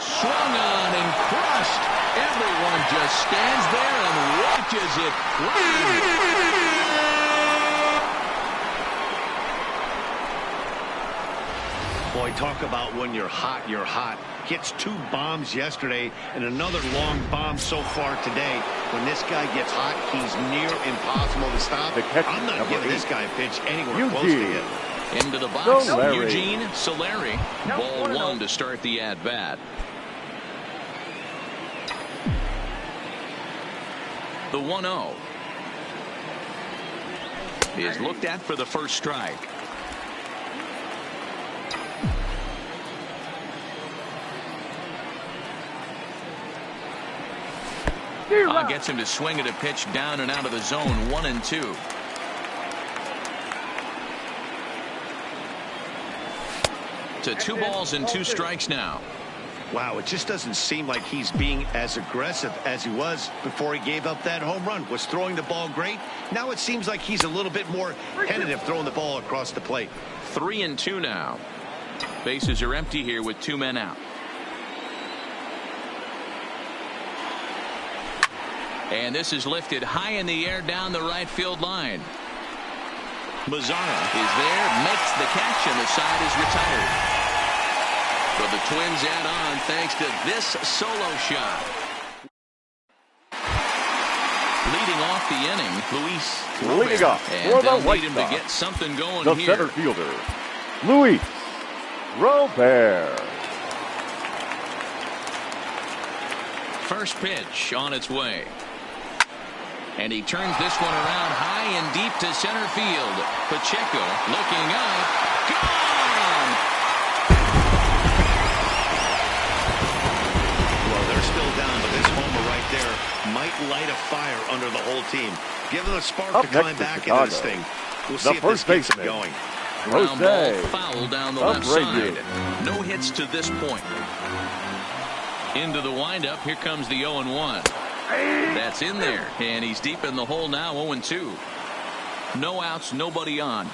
Swung on and crushed. Everyone just stands there and watches it fly. Boy, talk about when you're hot, you're hot. Gets 2 bombs yesterday and another long bomb so far today. When this guy gets hot, he's near impossible to stop. I'm not giving this guy a pitch anywhere close to it. Into the box, Solari. Eugene Solari. Ball 1 to start the at-bat. The 1-0 is looked at for the first strike. Gets him to swing at a pitch down and out of the zone. 1-2. To 2 balls and 2 strikes now. Wow, it just doesn't seem like he's being as aggressive as he was before he gave up that home run. Was throwing the ball great. Now it seems like he's a little bit more tentative throwing the ball across the plate. 3-2 now. Bases are empty here with 2 men out. And this is lifted high in the air down the right field line. Mazzara is there, makes the catch, and the side is retired. But the Twins add on thanks to this solo shot. Leading off the inning, Luis. Leading off And for they'll the White need him Sox, to get something going the here. center fielder, Luis Robert. First pitch on its way. And he turns this one around high and deep to center field. Pacheco looking up. Gone! Well, they're still down, but this homer right there might light a fire under the whole team. Give them a spark Up to climb next to back Chicago, into this thing. We'll the see if this first gets them baseman, going. Ground ball Jose foul down the left Abreu. side. No hits to this point. Into the windup. Here comes the 0-1. That's in there. And he's deep in the hole now. 0-2. No outs. Nobody on.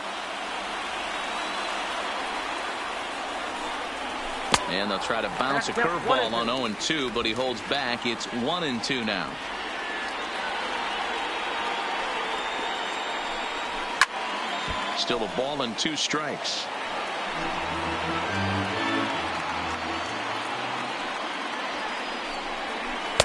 And they'll try to bounce a curveball on 0-2, but he holds back. It's 1-2 now. Still a ball and 2 strikes.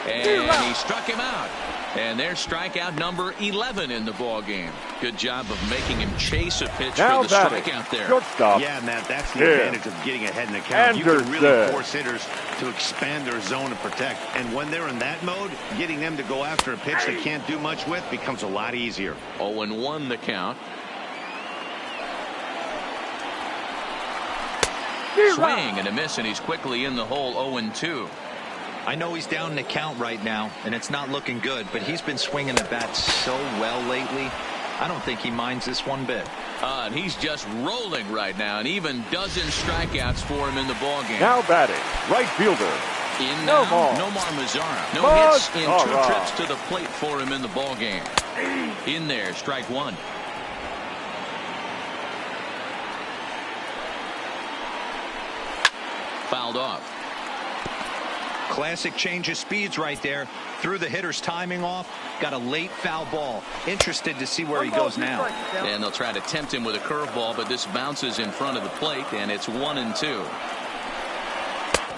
And he struck him out. And there's strikeout number 11 in the ball game. Good job of making him chase a pitch Now for the strikeout there. Shortstop. Yeah, Matt, that's the Yeah. advantage of getting ahead in the count. You can really Anderson. force hitters to expand their zone and protect. And when they're in that mode, getting them to go after a pitch they can't do much with becomes a lot easier. 0-1 the count. Swing and a miss, and he's quickly in the hole. 0-2. I know he's down in the count right now, and it's not looking good, but he's been swinging the bat so well lately. I don't think he minds this one bit. And he's just rolling right now, and even dozen strikeouts for him in the ball game. Now batting, right fielder, In now, Nomar Mazzara. No hits in 2 Mazzara. trips to the plate for him in the ball game. In there, strike 1. Fouled off. Classic change of speeds right there. Threw the hitter's timing off. Got a late foul ball. Interested to see where he goes now. And they'll try to tempt him with a curveball, but this bounces in front of the plate, and it's 1-2.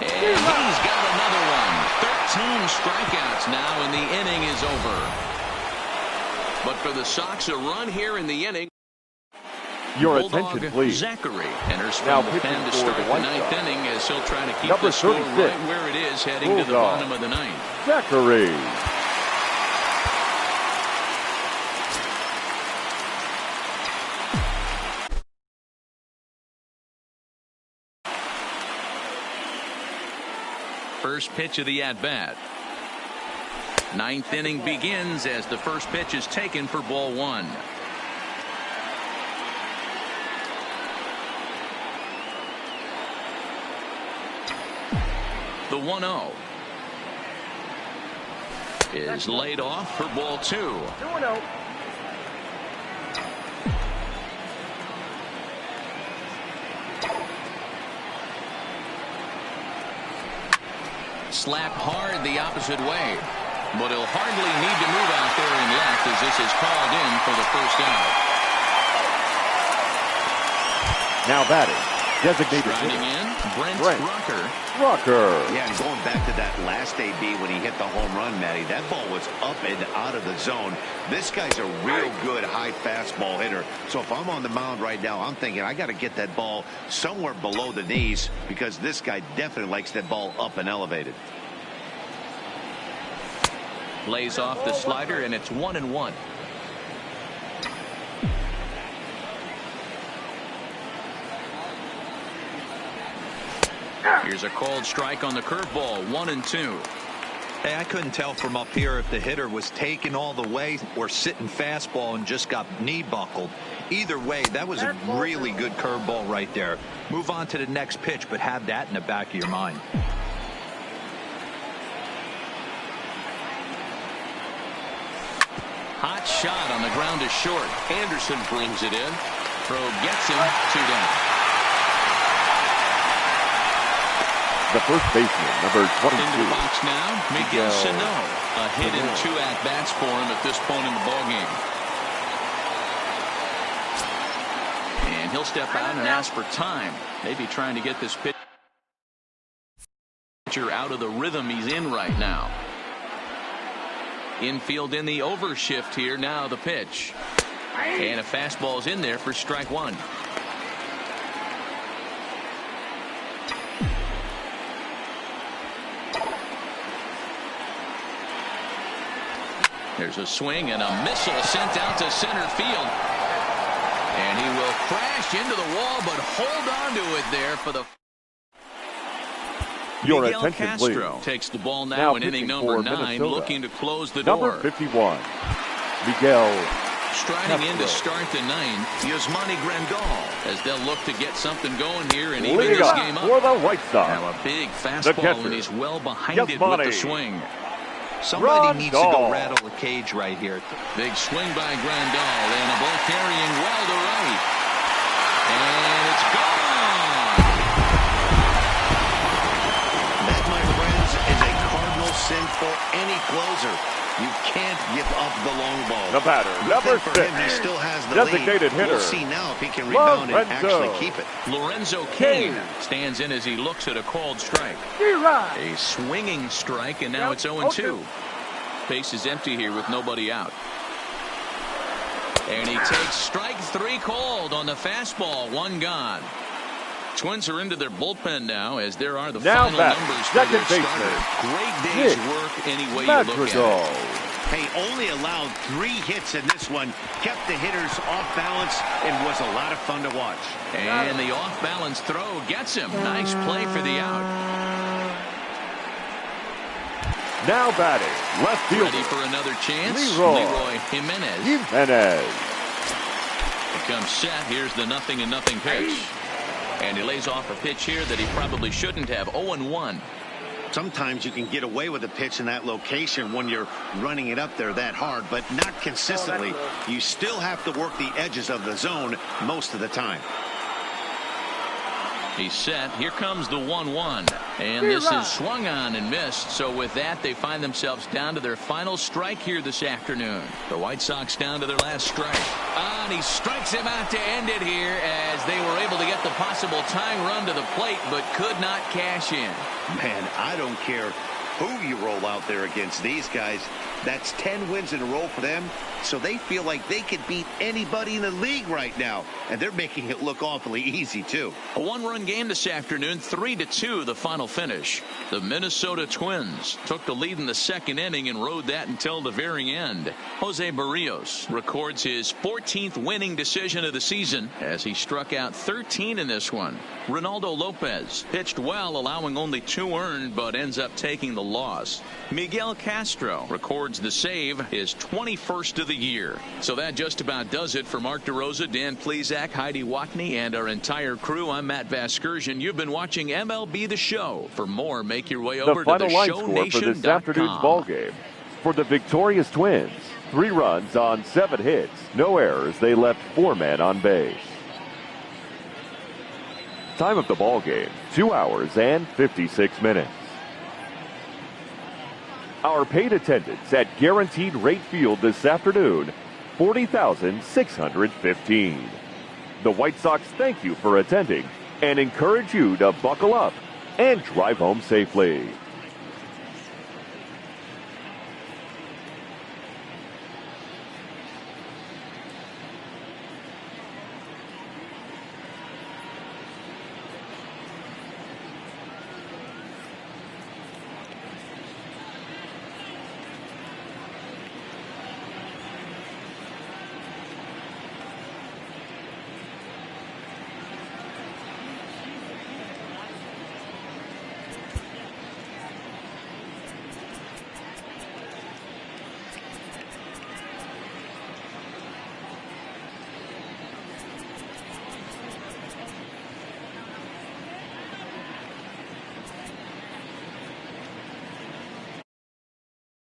And he's got another one. 13 strikeouts now, and the inning is over. But for the Sox, a run here in the inning. Your Bulldog attention, please. Zachary enters Now from the pen to pitching for start the the White 9th Sox, inning as he'll try to keep number the score 36, right where it is heading to the Bulldog bottom of the 9th. Zachary. First pitch of the at-bat. 9th inning begins as the first pitch is taken for ball 1. The 1-0 is laid off for ball 2. 2-0. Slapped hard the opposite way, but he'll hardly need to move out there in left as this is called in for the first out. Now batting, designated Riding hitter, in, Brent Rucker. Yeah, and going back to that last AB when he hit the home run, Matty, that ball was up and out of the zone. This guy's a real good high fastball hitter. So if I'm on the mound right now, I'm thinking I got to get that ball somewhere below the knees because this guy definitely likes that ball up and elevated. Lays off the slider, and it's 1-1. Here's a called strike on the curveball. 1-2. Hey, I couldn't tell from up here if the hitter was taken all the way or sitting fastball and just got knee buckled. Either way, that was a really good curveball right there. Move on to the next pitch, but have that in the back of your mind. Hot shot on the ground to short. Anderson brings it in. Throw gets him. 2 down. the first baseman, number 22. Into the box now, Miguel Sano. A hit and 2 at-bats for him at this point in the ballgame. And he'll step out and ask for time. Maybe trying to get this pitcher out of the rhythm he's in right now. Infield in the overshift here. Now the pitch. And a fastball's in there for strike 1. There's a swing and a missile sent out to center field. And he will crash into the wall, but hold on to it there for the... Your Miguel attention, Castro please. takes the ball now in inning number 9, Minnesota. looking to close the Number door. 51, Miguel Striding in to start the 9th, Yasmani Grandal, as they'll look to get something going here and even this game up. For the White Sox. Now a big fastball, and he's well behind it with the swing. Somebody needs to go rattle the cage right here. Big swing by Grandal, and a ball carrying well to right. And it's gone! That, my friends, is a cardinal sin for any closer. You can't give up the long ball. The batter, number 6. He still has the designated lead. hitter. We'll see now if he can rebound and actually keep it. Lorenzo Cain stands in as he looks at a called strike. A swinging strike, and now it's 0-2. Base is empty here with nobody out. And he takes strike 3 called on the fastball. 1 gone. Twins are into their bullpen now, as there are the final numbers for their starter. Great day's work any way you look at it. Hey, only allowed 3 hits in this one. Kept the hitters off balance and was a lot of fun to watch. And the off-balance throw gets him. Nice play for the out. Now batting, left field. Ready for another chance. Leroy Jimenez. Becomes set. Here's the 0-0 pitch. And he lays off a pitch here that he probably shouldn't have. 0-1. Sometimes you can get away with a pitch in that location when you're running it up there that hard, but not consistently. You still have to work the edges of the zone most of the time. He's set. Here comes the 1-1. And this is swung on and missed. So with that, they find themselves down to their final strike here this afternoon. The White Sox down to their last strike. And he strikes him out to end it here as they were able to get the possible tying run to the plate, but could not cash in. Man, I don't care who you roll out there against these guys. That's 10 wins in a row for them, so they feel like they could beat anybody in the league right now, and they're making it look awfully easy, too. A 1-run game this afternoon, 3-2 the final finish. The Minnesota Twins took the lead in the 2nd inning and rode that until the very end. Jose Barrios records his 14th winning decision of the season as he struck out 13 in this one. Ronaldo Lopez pitched well, allowing only 2 earned, but ends up taking the loss. Miguel Castro records the save, his 21st of the the year. So that just about does it for Mark DeRosa, Dan Plesac, Heidi Watney, and our entire crew. I'm Matt Vasgersian. You've been watching MLB The Show. For more, make your way over to the final line score for this afternoon's ball game. For the victorious Twins, 3 runs on 7 hits, no errors. They left 4 men on base. Time of the ball game, 2 hours and 56 minutes. Our paid attendance at Guaranteed Rate Field this afternoon, 40,615. The White Sox thank you for attending and encourage you to buckle up and drive home safely.